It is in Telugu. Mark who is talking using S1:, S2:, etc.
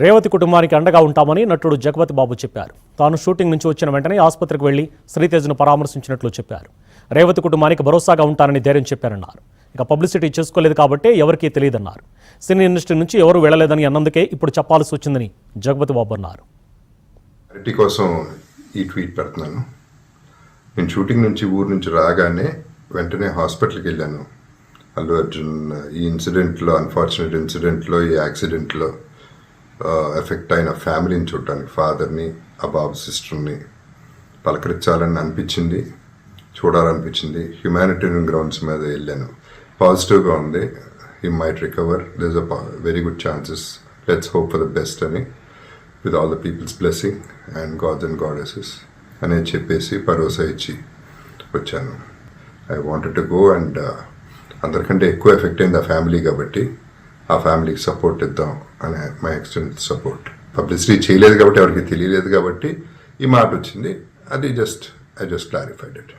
S1: రేవతి కుటుంబానికి అండగా ఉంటామని నటుడు జగపతి బాబు చెప్పారు. తాను షూటింగ్ నుంచి వచ్చిన వెంటనే ఆసుపత్రికి వెళ్లి శ్రీతేజ్ను పరామర్శించినట్లు చెప్పారు. రేవతి కుటుంబానికి భరోసాగా ఉంటానని ధైర్యం చెప్పారన్నారు. ఇక పబ్లిసిటీ చేసుకోలేదు కాబట్టి ఎవరికీ తెలియదన్నారు. సినీ ఇండస్ట్రీ నుంచి ఎవరూ వెళ్లలేదని అన్నందుకే ఇప్పుడు చెప్పాల్సి వచ్చిందని జగపతి బాబు అన్నారు.
S2: కోసం ఈ ట్వీట్ పెడుతున్నాను. నేను షూటింగ్ నుంచి ఊరు నుంచి రాగానే వెంటనే హాస్పిటల్కి వెళ్ళాను. అల్లు అర్జున్ ఈ ఇన్సిడెంట్లో, అన్ఫార్చునేట్ ఇన్సిడెంట్లో, ఈ యాక్సిడెంట్లో ఎఫెక్ట్ అయిన ఫ్యామిలీని చూడటానికి, ఫాదర్ని, ఆ బాబు సిస్టర్ని పలకరించాలని అనిపించింది, చూడాలనిపించింది. హ్యుమానిటేరియన్ గ్రౌండ్స్ మీద వెళ్ళాను. పాజిటివ్గా ఉంది. He might recover, there is a very good chances, let's hope for the best అని, with all the peoples blessing and gods and goddesses అనేది చెప్పేసి భరోసా ఇచ్చి వచ్చాను. I wanted to go and అందరికంటే ఎక్కువ ఎఫెక్ట్ అయింది ఆ ఫ్యామిలీ కాబట్టి ఆ ఫ్యామిలీకి సపోర్ట్ ఇద్దాం అనే మై ఎక్స్టెండెడ్ సపోర్ట్. పబ్లిసిటీ చేయలేదు కాబట్టి, ఎవరికి తెలియలేదు కాబట్టి ఈ మాట వచ్చింది. అది ఐ జస్ట్ క్లారిఫైడ్ ఇట్.